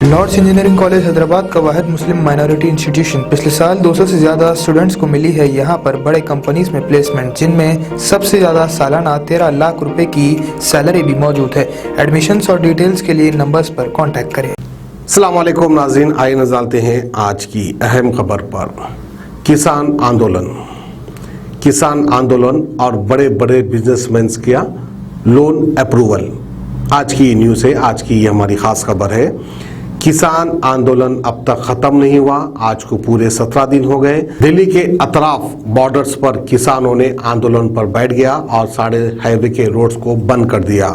Lord's engineering college Hyderabad का वाहिद मुस्लिम minority institution पिछले साल 200 से ज्यादा स्टूडेंट्स को मिली है यहाँ पर बड़े कंपनीज में प्लेसमेंट, जिनमें सबसे ज्यादा सालाना 13 लाख रुपए की सैलरी भी मौजूद है। एडमिशन्स और डिटेल्स के लिए नंबर्स पर कांटेक्ट करें। अस्सलाम वालेकुम नाज़रीन, आइए नज़र डालते हैं आज की अहम खबर पर। किसान आंदोलन और बड़े बड़े बिजनेसमैन किया लोन अप्रूवल। आज की न्यूज़ है, आज की ये हमारी खास खबर है। किसान आंदोलन अब तक खत्म नहीं हुआ। आज को पूरे 17 दिन हो गए। दिल्ली के अतराफ बॉर्डर्स पर किसानों ने आंदोलन पर बैठ गया और सारे हाईवे के रोड्स को बंद कर दिया।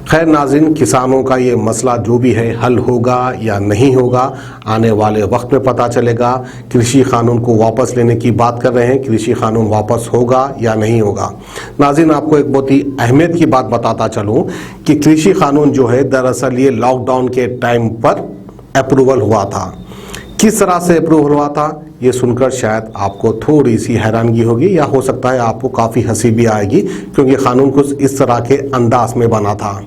खैर नाज़रीन, किसानों का ये मसला जो भी है हल होगा या नहीं होगा, आने वाले वक्त में पता चलेगा। कृषि कानून को वापस लेने की बात कर रहे हैं, कृषि कानून वापस होगा या नहीं होगा। नाज़रीन, आपको एक बहुत ही अहमियत की बात बताता चलूं कि कृषि कानून जो है दरअसल ये लॉकडाउन के टाइम पर अप्रूवल हुआ था। किस तरह से अप्रूवल हुआ था ये सुनकर शायद आपको थोड़ी सी हैरानगी होगी, या हो सकता है आपको काफ़ी हंसी भी आएगी, क्योंकि कानून कुछ इस तरह के अंदाज में बना था।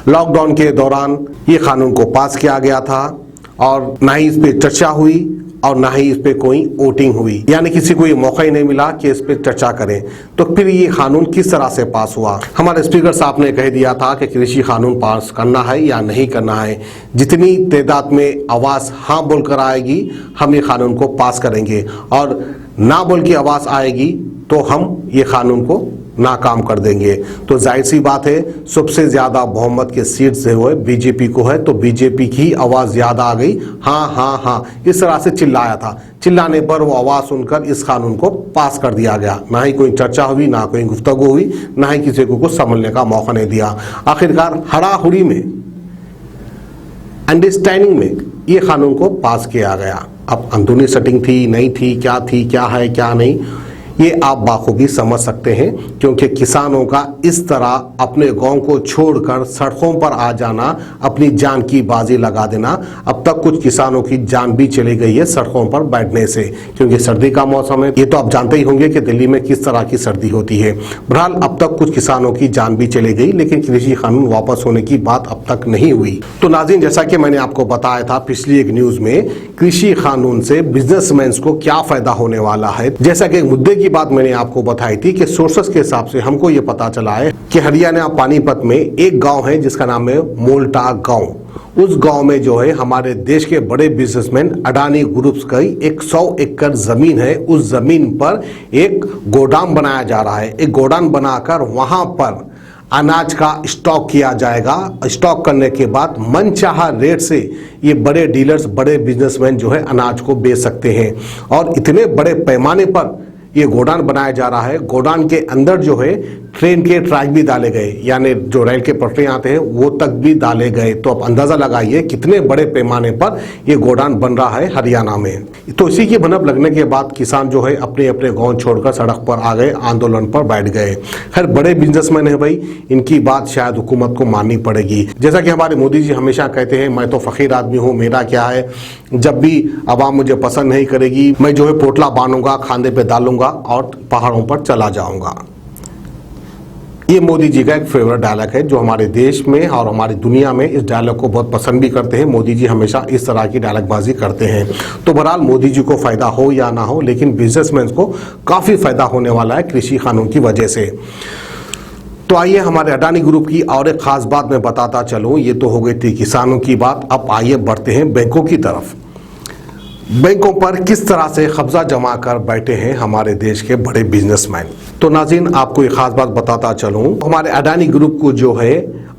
लॉकडाउन के दौरान ये कानून को पास किया गया था और ना ही इस पे चर्चा हुई और ना ही इस पे कोई वोटिंग हुई, यानी किसी को ये मौका ही नहीं मिला कि इस पे चर्चा करें। तो फिर ये कानून किस तरह से पास हुआ? हमारे स्पीकर साहब ने कह दिया था कि कृषि कानून पास करना है या नहीं करना है। जितनी तादाद में आवाज़ हाँ बोलकर आएगी हम ये कानून को पास करेंगे, और ना बोल की आवाज़ आएगी तो हम ये कानून को नाकाम कर देंगे। तो जाहिर सी बात है, सबसे ज़्यादा बहुमत के सीट से हुए बीजेपी को है, तो बीजेपी की आवाज़ ज़्यादा आ गई। हाँ हाँ हाँ, इस तरह से चिल्लाया था। चिल्लाने पर वो आवाज़ सुनकर इस कानून को पास कर दिया गया। ना ही कोई चर्चा हुई, ना कोई गुफ्तगू हुई, ना ही किसी को कुछ समझने का मौका नहीं दिया। आखिरकार हड़ाहुड़ी में, अंडरस्टैंडिंग में ये कानून को पास किया गया। अब अंदरूनी सेटिंग थी, नहीं थी, क्या है क्या नहीं, ये आप बाखूबी समझ सकते हैं, क्योंकि किसानों का इस तरह अपने गांव को छोड़कर सड़कों पर आ जाना, अपनी जान की बाजी लगा देना। अब तक कुछ किसानों की जान भी चली गई है सड़कों पर बैठने से, क्योंकि सर्दी का मौसम है। ये तो आप जानते ही होंगे कि दिल्ली में किस तरह की सर्दी होती है। बहरहाल अब तक कुछ किसानों की जान भी चली गई, लेकिन कृषि कानून वापस होने की बात अब तक नहीं हुई। तो नाज़रीन, जैसा कि मैंने आपको बताया था पिछली एक न्यूज़ में, कृषि कानून से बिजनेसमैन को क्या फायदा होने वाला है। जैसा कि मुद्दे की बात मैंने आपको बताई थी कि सोर्सेस के हिसाब से हमको ये पता चला है कि हरियाणा पानीपत में एक गांव है जिसका नाम है मोल्टा गांव। उस गांव में जो है हमारे देश के बड़े बिजनेसमैन अडानी ग्रुप्स की 100 एकड़ जमीन है। उस जमीन पर एक गोदाम बनाया जा रहा है। एक गोदाम बनाकर वहां पर अनाज का स्टॉक किया जाएगा। स्टॉक करने के बाद मनचाहा रेट से ये बड़े डीलर्स, बड़े बिजनेसमैन जो है अनाज को बेच सकते हैं। और इतने बड़े पैमाने पर ये गोडाउन बनाया जा रहा है। गोडाउन के अंदर जो है ट्रेन के ट्रैक भी डाले गए, यानी जो रेल के पटरी आते हैं वो तक भी डाले गए। तो अब अंदाजा लगाइए कितने बड़े पैमाने पर ये गोडाउन बन रहा है हरियाणा में। तो इसी की भनक लगने के बाद किसान जो है अपने अपने गांव छोड़कर सड़क पर आ गए, आंदोलन पर बैठ गए। खैर, बड़े बिजनेसमैन है भाई, इनकी बात शायद हुकूमत को माननी पड़ेगी। जैसा कि हमारे मोदी जी हमेशा कहते हैं, मैं तो फकीर आदमी हूँ, मेरा क्या है, जब भी आवाम मुझे पसंद नहीं करेगी मैं जो है पोटला बांधूंगा, खांदे पे डालूंगा और पहाड़ों पर चला जाऊंगा। ये मोदी जी का एक फेवरेट डायलॉग है, जो हमारे देश में और हमारी दुनिया में इस डायलॉग को बहुत पसंद भी करते हैं। मोदी जी हमेशा इस तरह की डायलॉगबाजी करते हैं। तो बहरहाल मोदी जी को फायदा हो या ना हो, लेकिन बिजनेसमैन को काफ़ी फायदा होने वाला है कृषि कानून की वजह से। तो आइए हमारे अडानी ग्रुप की और एक खास बात मैं बताता चलूँ। ये तो हो गई थी किसानों की बात। अब आइए बढ़ते हैं बैंकों की तरफ। बैंकों पर किस तरह से कब्जा जमा कर बैठे हैं हमारे देश के बड़े बिजनेसमैन। तो नाज़रीन, आपको एक खास बात बताता चलूं, हमारे अडानी ग्रुप को जो है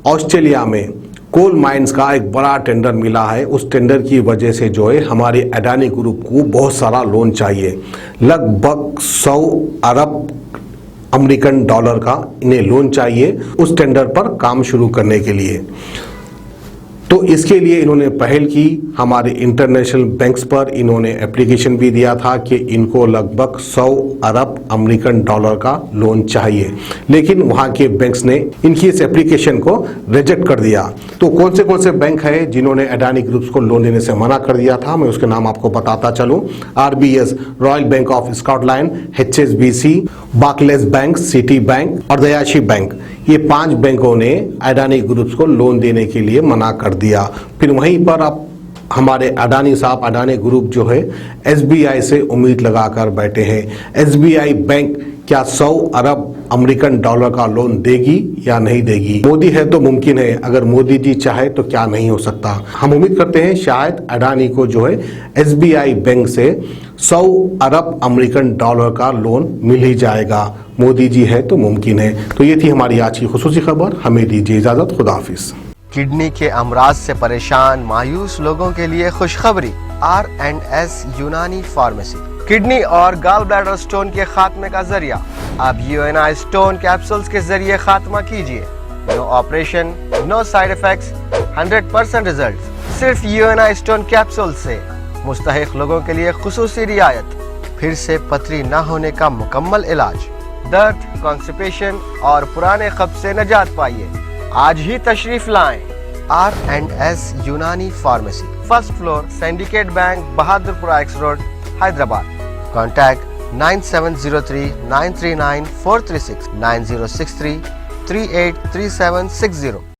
ऑस्ट्रेलिया में कोल माइंस का एक बड़ा टेंडर मिला है। उस टेंडर की वजह से जो है हमारे अडानी ग्रुप को बहुत सारा लोन चाहिए। लगभग 100 अरब अमेरिकन डॉलर का इन्हें लोन चाहिए उस टेंडर पर काम शुरू करने के लिए। तो इसके लिए इन्होंने पहल की। हमारे इंटरनेशनल बैंक्स पर इन्होंने एप्लीकेशन भी दिया था कि इनको लगभग 100 अरब अमेरिकन डॉलर का लोन चाहिए, लेकिन वहाँ के बैंक्स ने इनकी इस एप्लीकेशन को रिजेक्ट कर दिया। तो कौन से बैंक है जिन्होंने अडानी ग्रुप्स को लोन देने से मना कर दिया था, मैं उसके नाम आपको बताता चलूँ। RBS, royal bank of Scotland, HSBC, Barclays bank, city bank और दयाशी बैंक, ये 5 बैंकों ने अडानी ग्रुप्स को लोन देने के लिए मना कर दिया। फिर वहीं पर अब हमारे अडानी साहब, अडानी ग्रुप जो है एसबीआई से उम्मीद लगाकर बैठे हैं। एसबीआई बैंक क्या 100 अरब अमेरिकन डॉलर का लोन देगी या नहीं देगी? मोदी है तो मुमकिन है, अगर मोदी जी चाहे तो क्या नहीं हो सकता। हम उम्मीद करते हैं शायद अडानी को जो है एसबीआई बैंक से 100 अरब अमेरिकन डॉलर का लोन मिल ही जाएगा। मोदी जी है तो मुमकिन है। तो ये थी हमारी आज की खुसूसी खबर। हमें दीजिए इजाजत। खुदा हाफिज। किडनी के अमराज से परेशान मायूस लोगों के लिए खुशखबरी। R&S यूनानी फार्मेसी किडनी और गॉल ब्लैडर स्टोन के खात्मे का जरिया। अब UNI स्टोन कैप्सूल्स के जरिए खात्मा कीजिए। No operation, no side effects, 100% result. सिर्फ UNI स्टोन कैप्सूल से मुस्तहिक लोगों के लिए खुसूसी रियायत। फिर से पथरी न होने का मुकम्मल इलाज। दर्द, कॉन्स्टिपेशन और पुराने कब्ज से निजात पाइए। आज ही तशरीफ लाएं। R&S यूनानी pharmacy, first floor, syndicate bank, Bahadurpura x road, Hyderabad. Contact 9703 939 436 9063 383760।